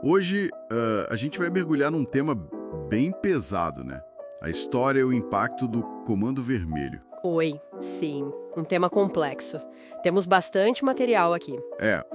Hoje, a gente vai mergulhar num tema bem pesado, né? A história e o impacto do Comando Vermelho. Oi, sim, um tema complexo. Temos bastante material aqui.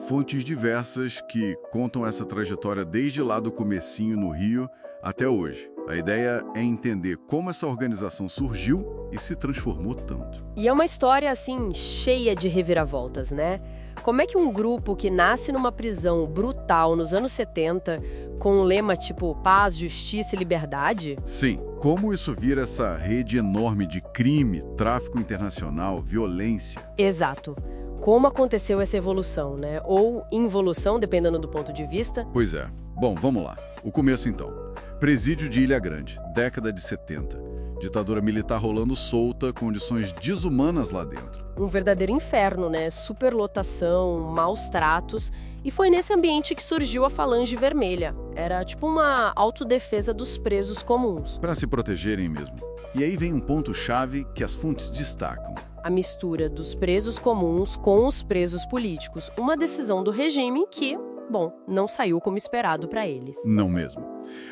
Fontes diversas que contam essa trajetória desde lá do comecinho no Rio até hoje. A ideia é entender como essa organização surgiu e se transformou tanto. E é uma história, assim, cheia de reviravoltas, né? Como é que um grupo que nasce numa prisão brutal nos anos 70, com um lema tipo paz, justiça e liberdade? Sim, como isso vira essa rede enorme de crime, tráfico internacional, violência? Exato. Como aconteceu essa evolução, né? Ou involução, dependendo do ponto de vista. Pois é. Bom, vamos lá. O começo então. Presídio de Ilha Grande, década de 70. Ditadura militar rolando solta, condições desumanas lá dentro. Um verdadeiro inferno, né? Superlotação, maus tratos. E foi nesse ambiente que surgiu a Falange Vermelha. Era tipo uma autodefesa dos presos comuns. Para se protegerem mesmo. E aí vem um ponto-chave que as fontes destacam. A mistura dos presos comuns com os presos políticos. Uma decisão do regime que, bom, não saiu como esperado para eles. Não mesmo.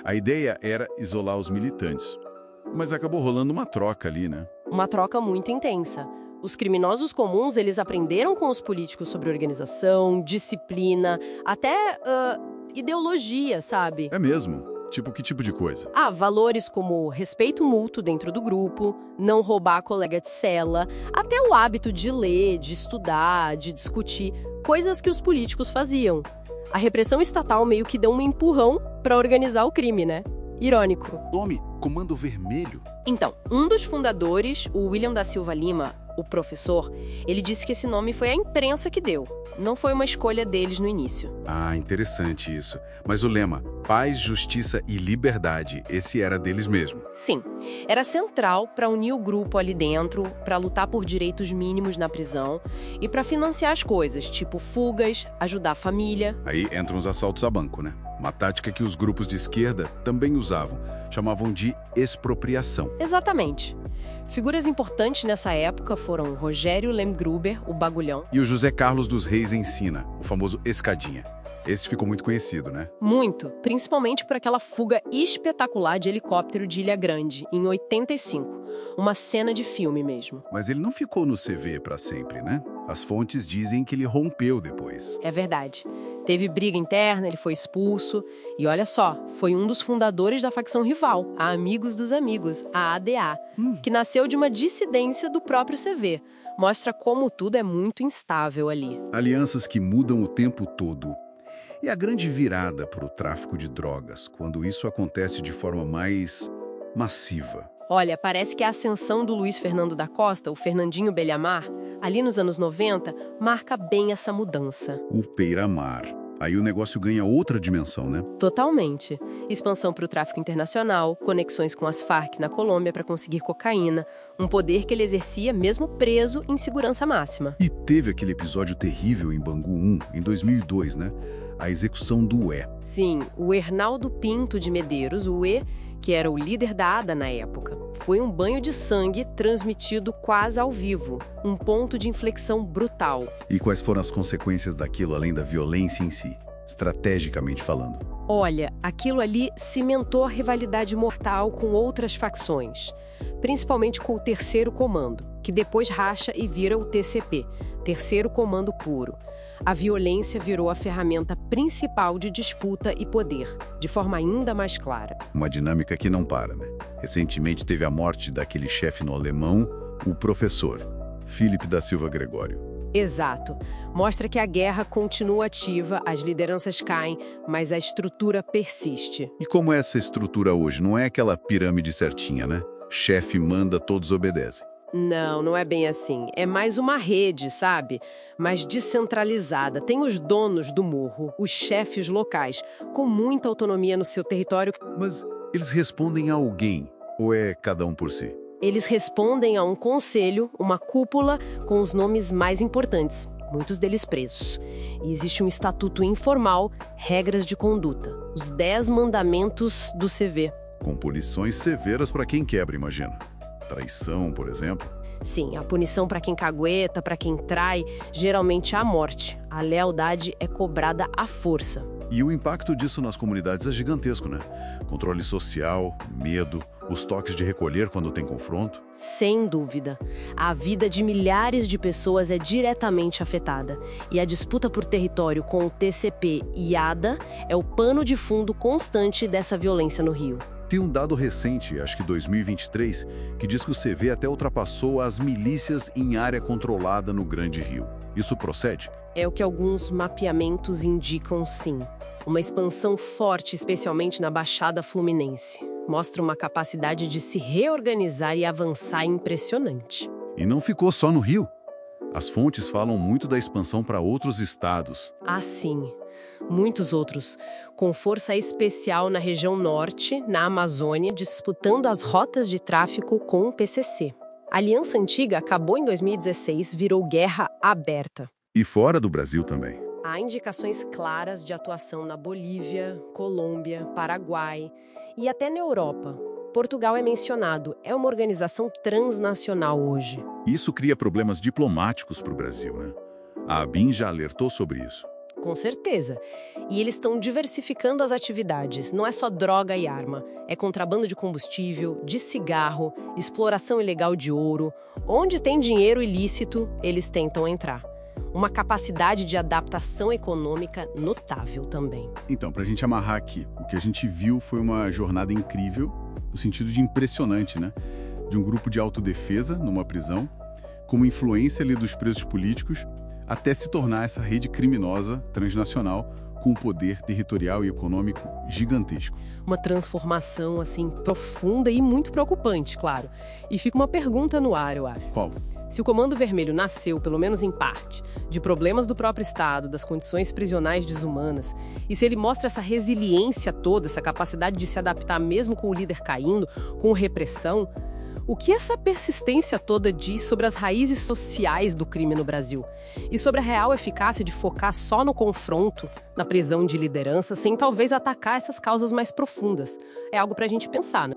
A ideia era isolar os militantes. Mas acabou rolando uma troca ali, né? Uma troca muito intensa. Os criminosos comuns, eles aprenderam com os políticos sobre organização, disciplina, até ideologia, sabe? É mesmo? Tipo, que tipo de coisa? Valores como respeito mútuo dentro do grupo, não roubar colega de cela, até o hábito de ler, de estudar, de discutir, coisas que os políticos faziam. A repressão estatal meio que deu um empurrão para organizar o crime, né? Irônico. Nome, Comando Vermelho? Então, um dos fundadores, o William da Silva Lima, o professor, ele disse que esse nome foi a imprensa que deu. Não foi uma escolha deles no início. Interessante isso. Mas o lema, paz, justiça e liberdade, esse era deles mesmo. Sim, era central para unir o grupo ali dentro, para lutar por direitos mínimos na prisão e para financiar as coisas, tipo fugas, ajudar a família. Aí entram os assaltos a banco, né? Uma tática que os grupos de esquerda também usavam. Chamavam de expropriação. Exatamente. Figuras importantes nessa época foram Rogério Lemgruber, o Bagulhão. E o José Carlos dos Reis Ensina, o famoso Escadinha. Esse ficou muito conhecido, né? Muito, principalmente por aquela fuga espetacular de helicóptero de Ilha Grande, em 85. Uma cena de filme mesmo. Mas ele não ficou no CV para sempre, né? As fontes dizem que ele rompeu depois. É verdade. Teve briga interna, ele foi expulso. E olha só, foi um dos fundadores da facção rival, a Amigos dos Amigos, a ADA, que nasceu de uma dissidência do próprio CV. Mostra como tudo é muito instável ali. Alianças que mudam o tempo todo. E a grande virada para o tráfico de drogas, quando isso acontece de forma mais massiva. Olha, parece que a ascensão do Luiz Fernando da Costa, o Fernandinho Belhamar, ali nos anos 90, marca bem essa mudança. O Peiramar. Aí o negócio ganha outra dimensão, né? Totalmente. Expansão para o tráfico internacional, conexões com as Farc na Colômbia para conseguir cocaína, um poder que ele exercia mesmo preso em segurança máxima. E teve aquele episódio terrível em Bangu 1, em 2002, né? A execução do E. Sim, o Hernaldo Pinto de Medeiros, o E, que era o líder da ADA na época. Foi um banho de sangue transmitido quase ao vivo, um ponto de inflexão brutal. E quais foram as consequências daquilo, além da violência em si, estrategicamente falando? Olha, aquilo ali cimentou a rivalidade mortal com outras facções, principalmente com o Terceiro Comando, que depois racha e vira o TCP, Terceiro Comando Puro. A violência virou a ferramenta principal de disputa e poder, de forma ainda mais clara. Uma dinâmica que não para, né? Recentemente teve a morte daquele chefe no Alemão, o professor, Felipe da Silva Gregório. Exato. Mostra que a guerra continua ativa, as lideranças caem, mas a estrutura persiste. E como é essa estrutura hoje? Não é aquela pirâmide certinha, né? Chefe manda, todos obedecem. Não, não é bem assim. É mais uma rede, sabe? Mais descentralizada. Tem os donos do morro, os chefes locais, com muita autonomia no seu território. Mas eles respondem a alguém, ou é cada um por si? Eles respondem a um conselho, uma cúpula, com os nomes mais importantes, muitos deles presos. E existe um estatuto informal, regras de conduta, os 10 mandamentos do CV. Com punições severas para quem quebra, imagino. Traição, por exemplo. Sim, a punição para quem cagueta, para quem trai, geralmente é a morte. A lealdade é cobrada à força. E o impacto disso nas comunidades é gigantesco, né? Controle social, medo, os toques de recolher quando tem confronto. Sem dúvida. A vida de milhares de pessoas é diretamente afetada. E a disputa por território com o TCP e ADA é o pano de fundo constante dessa violência no Rio. Tem um dado recente, acho que 2023, que diz que o CV até ultrapassou as milícias em área controlada no Grande Rio. Isso procede? É o que alguns mapeamentos indicam, sim. Uma expansão forte, especialmente na Baixada Fluminense. Mostra uma capacidade de se reorganizar e avançar impressionante. E não ficou só no Rio. As fontes falam muito da expansão para outros estados. Ah, sim. Muitos outros, com força especial na região norte, na Amazônia, disputando as rotas de tráfico com o PCC. A Aliança Antiga acabou em 2016, virou guerra aberta. E fora do Brasil também. Há indicações claras de atuação na Bolívia, Colômbia, Paraguai e até na Europa. Portugal é mencionado, é uma organização transnacional hoje. Isso cria problemas diplomáticos para o Brasil, né? A ABIN já alertou sobre isso. Com certeza. E eles estão diversificando as atividades. Não é só droga e arma. É contrabando de combustível, de cigarro, exploração ilegal de ouro. Onde tem dinheiro ilícito, eles tentam entrar. Uma capacidade de adaptação econômica notável também. Então, para a gente amarrar aqui, o que a gente viu foi uma jornada incrível, no sentido de impressionante, né? De um grupo de autodefesa numa prisão, com uma influência ali dos presos políticos, até se tornar essa rede criminosa transnacional com um poder territorial e econômico gigantesco. Uma transformação, assim, profunda e muito preocupante, claro. E fica uma pergunta no ar, eu acho. Qual? Se o Comando Vermelho nasceu, pelo menos em parte, de problemas do próprio Estado, das condições prisionais desumanas, e se ele mostra essa resiliência toda, essa capacidade de se adaptar mesmo com o líder caindo, com repressão, o que essa persistência toda diz sobre as raízes sociais do crime no Brasil? E sobre a real eficácia de focar só no confronto, na prisão de liderança, sem talvez atacar essas causas mais profundas? É algo pra gente pensar, né?